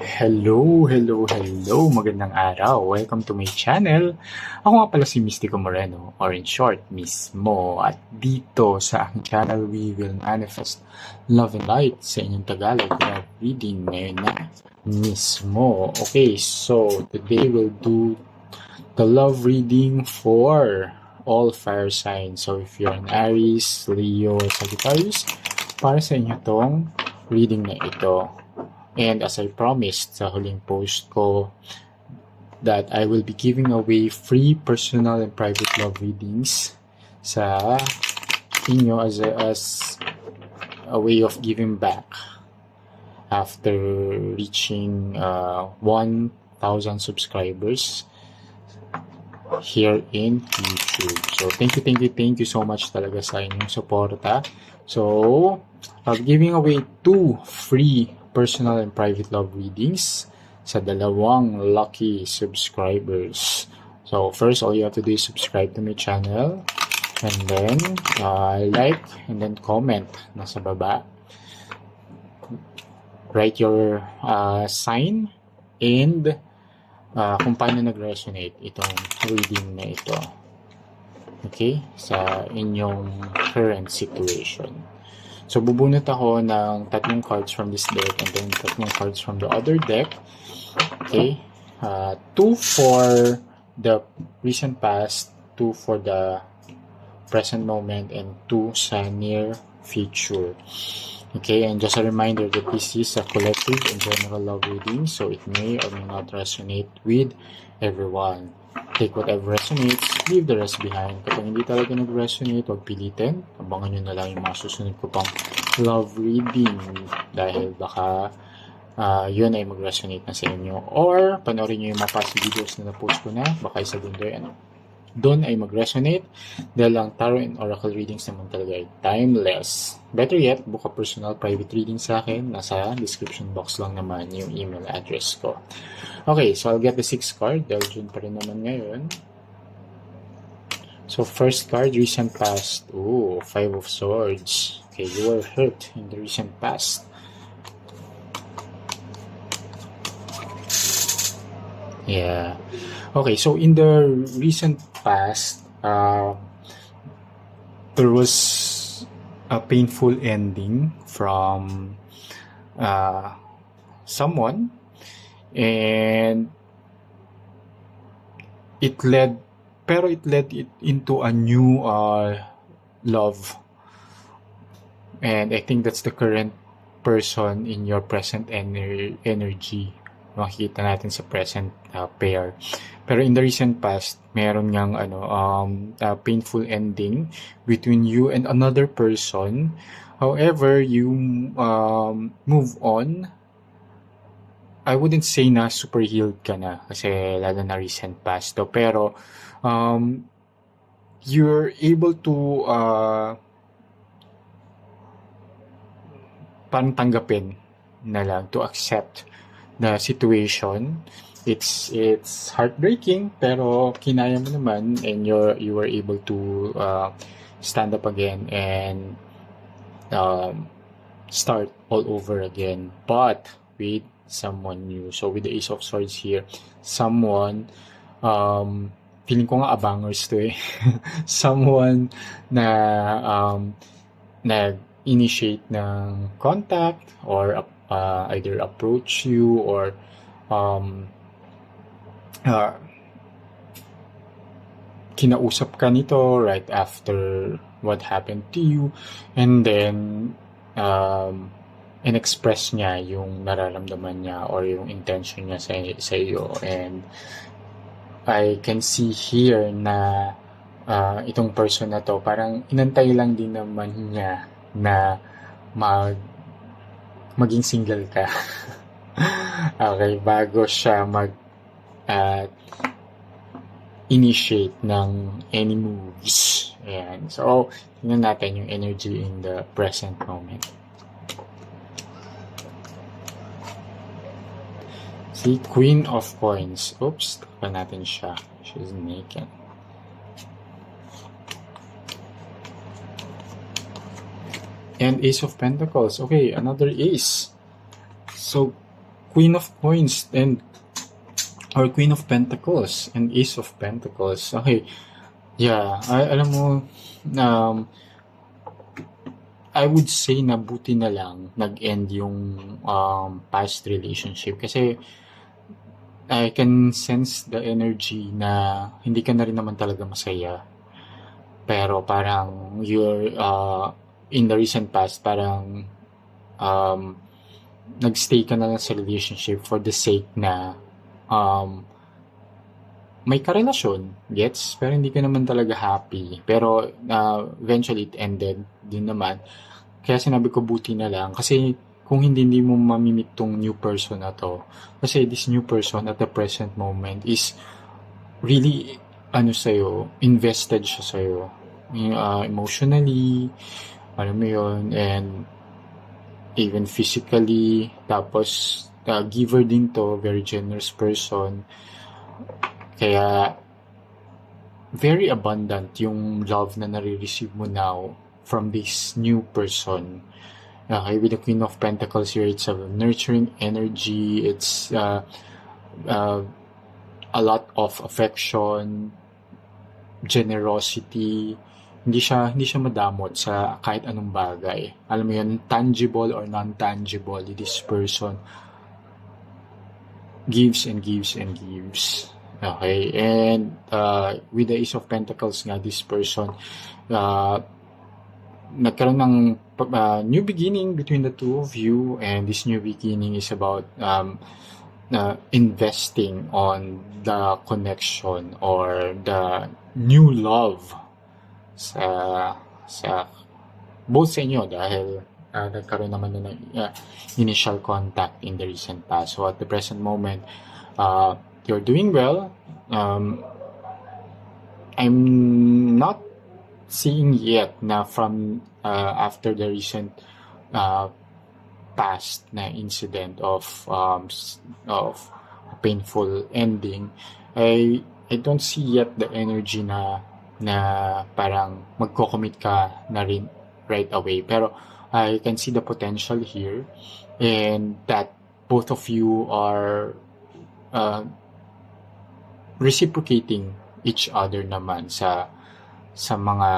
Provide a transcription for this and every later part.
Hello, magandang araw. Welcome to my channel. Ako nga pala si Mystico Moreno, or in short, Mismo. At dito sa aking channel, we will manifest love and light sa inyong Tagalog love reading ngayon na mismo. Okay, so today we'll do the love reading for all fire signs. So if you're an Aries, Leo, Sagittarius, para sa inyo tong reading na ito. And as I promised sa huling post ko, that I will be giving away free personal and private love readings sa inyo as a way of giving back after reaching 1,000 subscribers here in YouTube. So thank you so much talaga sa inyong suporta. So I'll be giving away 2 free personal and private love readings sa dalawang lucky subscribers. So first, all you have to do is subscribe to my channel and then like and then comment nasa baba. Write your sign and kung paano nag-resonate itong reading na ito. Okay? Sa inyong current situation. So, bubunot ako ng 3 cards from this deck and then 3 cards from the other deck. Okay? 2 for the recent past, 2 for the present moment, and 2 sa near future. Okay? And just a reminder that this is a collective and general love reading, so it may or may not resonate with everyone. Take whatever resonates, leave the rest behind. Kapag hindi talaga nag-resonate, huwag pilitin. Abangan nyo na lang yung mga susunod ko pang love reading dahil baka yun ay mag-resonate na sa inyo. Or, panoorin nyo yung mga past videos na na-post ko na. Baka isa doon ay mag-resonate dahil ang tarot and oracle readings naman talaga ay timeless. Better yet, book a personal private reading sa akin. Nasa description box lang naman yung email address ko. Okay, so I'll get the 6th card dahil June pa rin naman ngayon. So first card, recent past. Ooh, 5 of Swords. Okay, you were hurt in the recent past. Yeah. Okay, so in the recent past, there was a painful ending from someone, and it led it into a new love, and I think that's the current person in your present energy. Makikita natin sa present pair. Pero in the recent past, meron ngang painful ending between you and another person. However, you move on. I wouldn't say na super healed ka na kasi lalo na recent past to. Pero you're able to parang tanggapin na lang, to accept the situation. It's heartbreaking pero kinaya mo naman, and you were able to stand up again and start all over again, but with someone new. So with the Ace of Swords here, someone feeling ko nga abangers to eh. Someone na nag-initiate ng contact or either approach you or kinausap ka nito right after what happened to you, and then in-express niya yung nararamdaman niya or yung intention niya sa iyo. And I can see here na itong person na to parang inantay lang din naman niya na maging single ka. Okay, bago siya initiate ng any moves. Ayan. So, tingnan natin yung energy in the present moment. See, Queen of Coins. Oops, tapan natin siya. She's naked. And Ace of Pentacles. Okay, another Ace. So, Queen of Coins and or Queen of Pentacles and Ace of Pentacles. Okay, yeah, alam mo, um, I would say na buti na lang nag-end yung past relationship kasi I can sense the energy na hindi ka na rin naman talaga masaya. Pero parang you're in the recent past, parang nagstay ka na lang sa relationship for the sake na may karelasyon, gets? Pero hindi ka naman talaga happy. Pero eventually it ended din naman. Kaya sinabi ko buti na lang. Kasi kung hindi mo mamimit tong new person na to. Kasi this new person at the present moment is really, sa'yo, invested siya sa'yo. Emotionally, alam mo yun, and even physically. Tapos, giver din to, very generous person. Kaya, very abundant yung love na nare-receive mo now from this new person. Okay, with the Queen of Pentacles here, it's a nurturing energy. It's a lot of affection, generosity. Hindi siya madamot sa kahit anong bagay. Alam mo yun, tangible or non-tangible, this person gives and gives and gives. Okay, and with the Ace of Pentacles nga, this person, nagkaroon ng new beginning between the two of you, and this new beginning is about investing on the connection or the new love sa both sa inyo dahil nagkaroon naman ng initial contact in the recent past. So at the present moment, you're doing well. I'm not seeing yet na from after the recent past na incident of a painful ending, I don't see yet the energy na parang magko-commit ka na rin right away. Pero I can see the potential here, and that both of you are reciprocating each other naman sa mga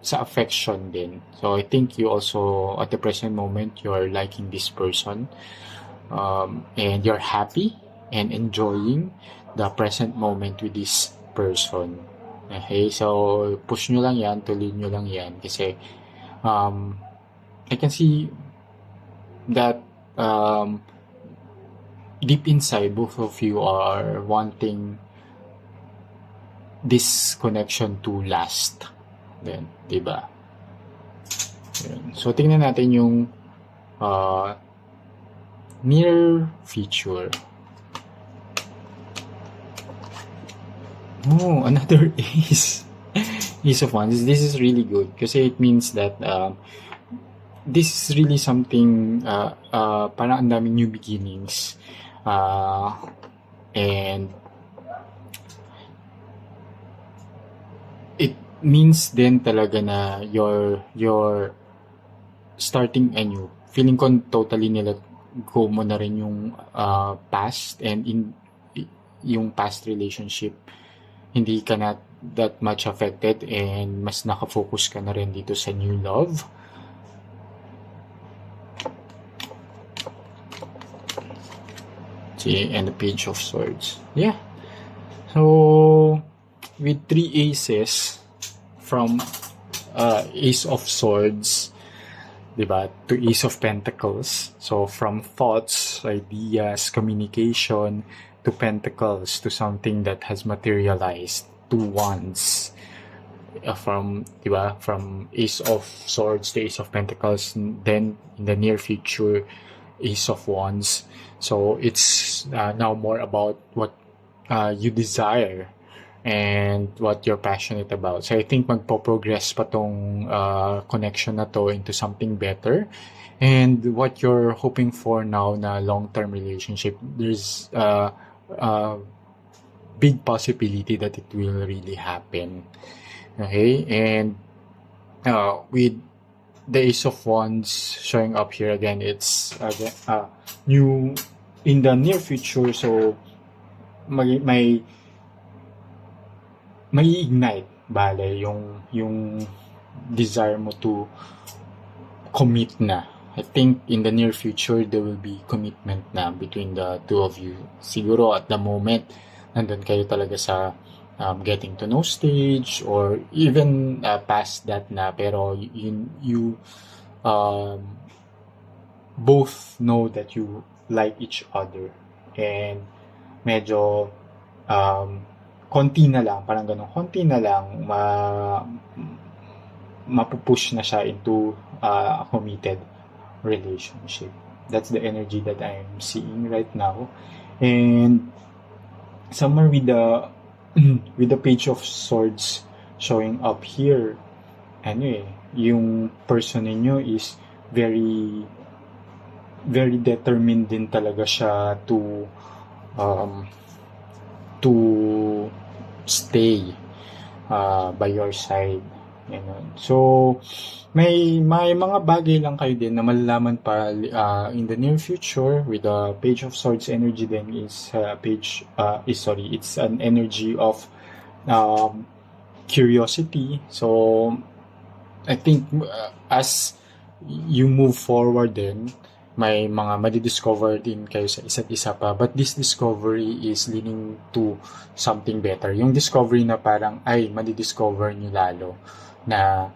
sa affection din. So I think you also at the present moment you're liking this person, and you're happy and enjoying the present moment with this person. Okay, so push nyo lang yan, tuloy nyo lang yan kasi I can see that deep inside, both of you are wanting this connection to last. Then, diba? So, tingnan natin yung near future. Oh, another ace. Ace of Wands. This is really good kasi it means that this is really something parang ang daming new beginnings. And it means din talaga na you're starting anew. Feeling ko totally nilet go mo na rin yung past, and in yung past relationship hindi ka na that much affected, and mas nakafocus ka na rin dito sa new love. And the Page of Swords. Yeah. So, with 3 aces from Ace of Swords, diba, to Ace of Pentacles. So, from thoughts, ideas, communication, to Pentacles, to something that has materialized, to Wands. From Ace of Swords to Ace of Pentacles, then in the near future, Ace of Wands. So it's now more about what you desire and what you're passionate about. So I think magpo-progress pa tong connection na to into something better. And what you're hoping for now na long-term relationship, there's a big possibility that it will really happen. Okay? And with the Ace of Wands showing up here again, it's new in the near future, so may ignite bale yung desire mo to commit na. I think in the near future there will be commitment na between the two of you. Siguro at the moment nandun kayo talaga sa getting to know stage, or even past that na, pero you both know that you like each other, and medyo konti na lang, parang ganun, konti na lang mapupush na siya into a committed relationship. That's the energy that I'm seeing right now. And somewhere with the with the Page of Swords showing up here, ano yung person ninyo is very very determined din talaga siya to stay by your side. So may mga bagay lang kayo din na malalaman pa in the near future. With the Page of Swords energy then is it's an energy of curiosity. So I think as you move forward then, may mga madidiscover din kayo sa isa't isa pa, but this discovery is leading to something better. Yung discovery na parang ay madidiscover nyo lalo na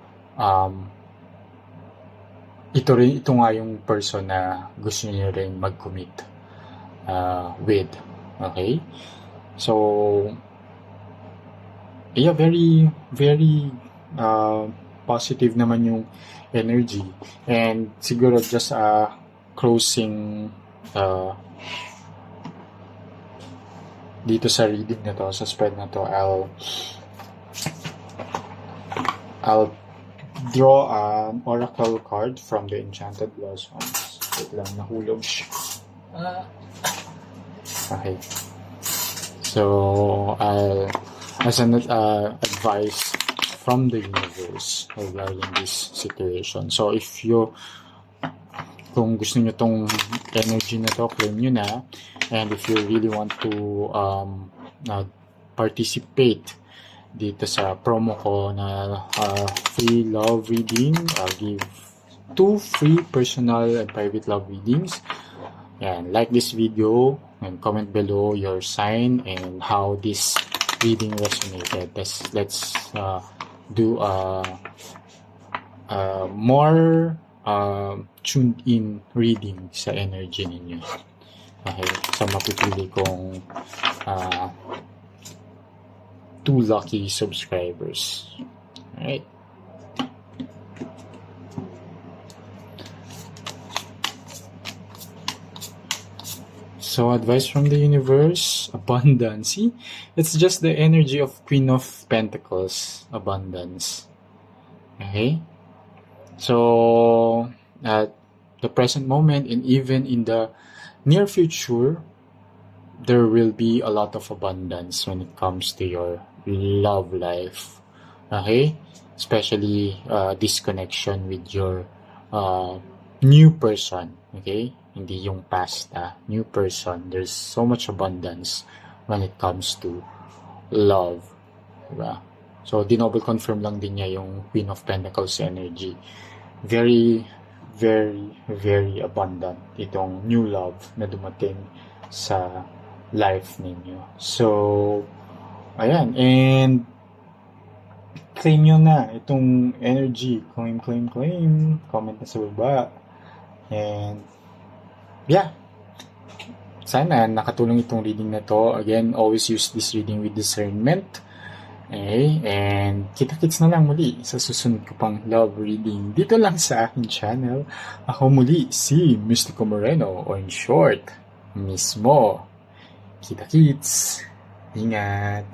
ito nga yung person na gusto niyo rin mag-commit with. Okay? So yeah, very very positive naman yung energy. And siguro just closing dito sa reading na to, sa spread na to, I'll draw an oracle card from the Enchanted Blossoms. Wait lang, nahulog siya. Okay. So, as an advice from the universe regarding this situation. So, kung gusto nyo tong energy na to, claim nyo na. And if you really want to participate dito sa promo ko na free love reading, I'll give 2 free personal and private love readings. Yan, like this video and comment below your sign and how this reading resonated. Let's do a more tuned in reading sa energy ninyo. Okay, sa mapipili kong 2 lucky subscribers. Alright. So, advice from the universe, abundance. See? It's just the energy of Queen of Pentacles, abundance. Okay? So, at the present moment and even in the near future, there will be a lot of abundance when it comes to your love life. Okay? Especially this connection with your new person. Okay? Hindi yung past. New person. There's so much abundance when it comes to love. Diba? So, dinoble confirm lang din niya yung Queen of Pentacles energy. Very, very, very abundant itong new love na dumating sa life ninyo. So, ayan. And, claim nyo na itong energy. Claim, claim, claim. Comment na sa baba. And, yeah. Sana nakatulong itong reading na to. Again, always use this reading with discernment. Okay? And, kita-kits na lang muli sa susunod ko pang love reading dito lang sa aking channel. Ako muli, si Mystico Moreno, or in short, Mismo. Kita-kits. Ingat.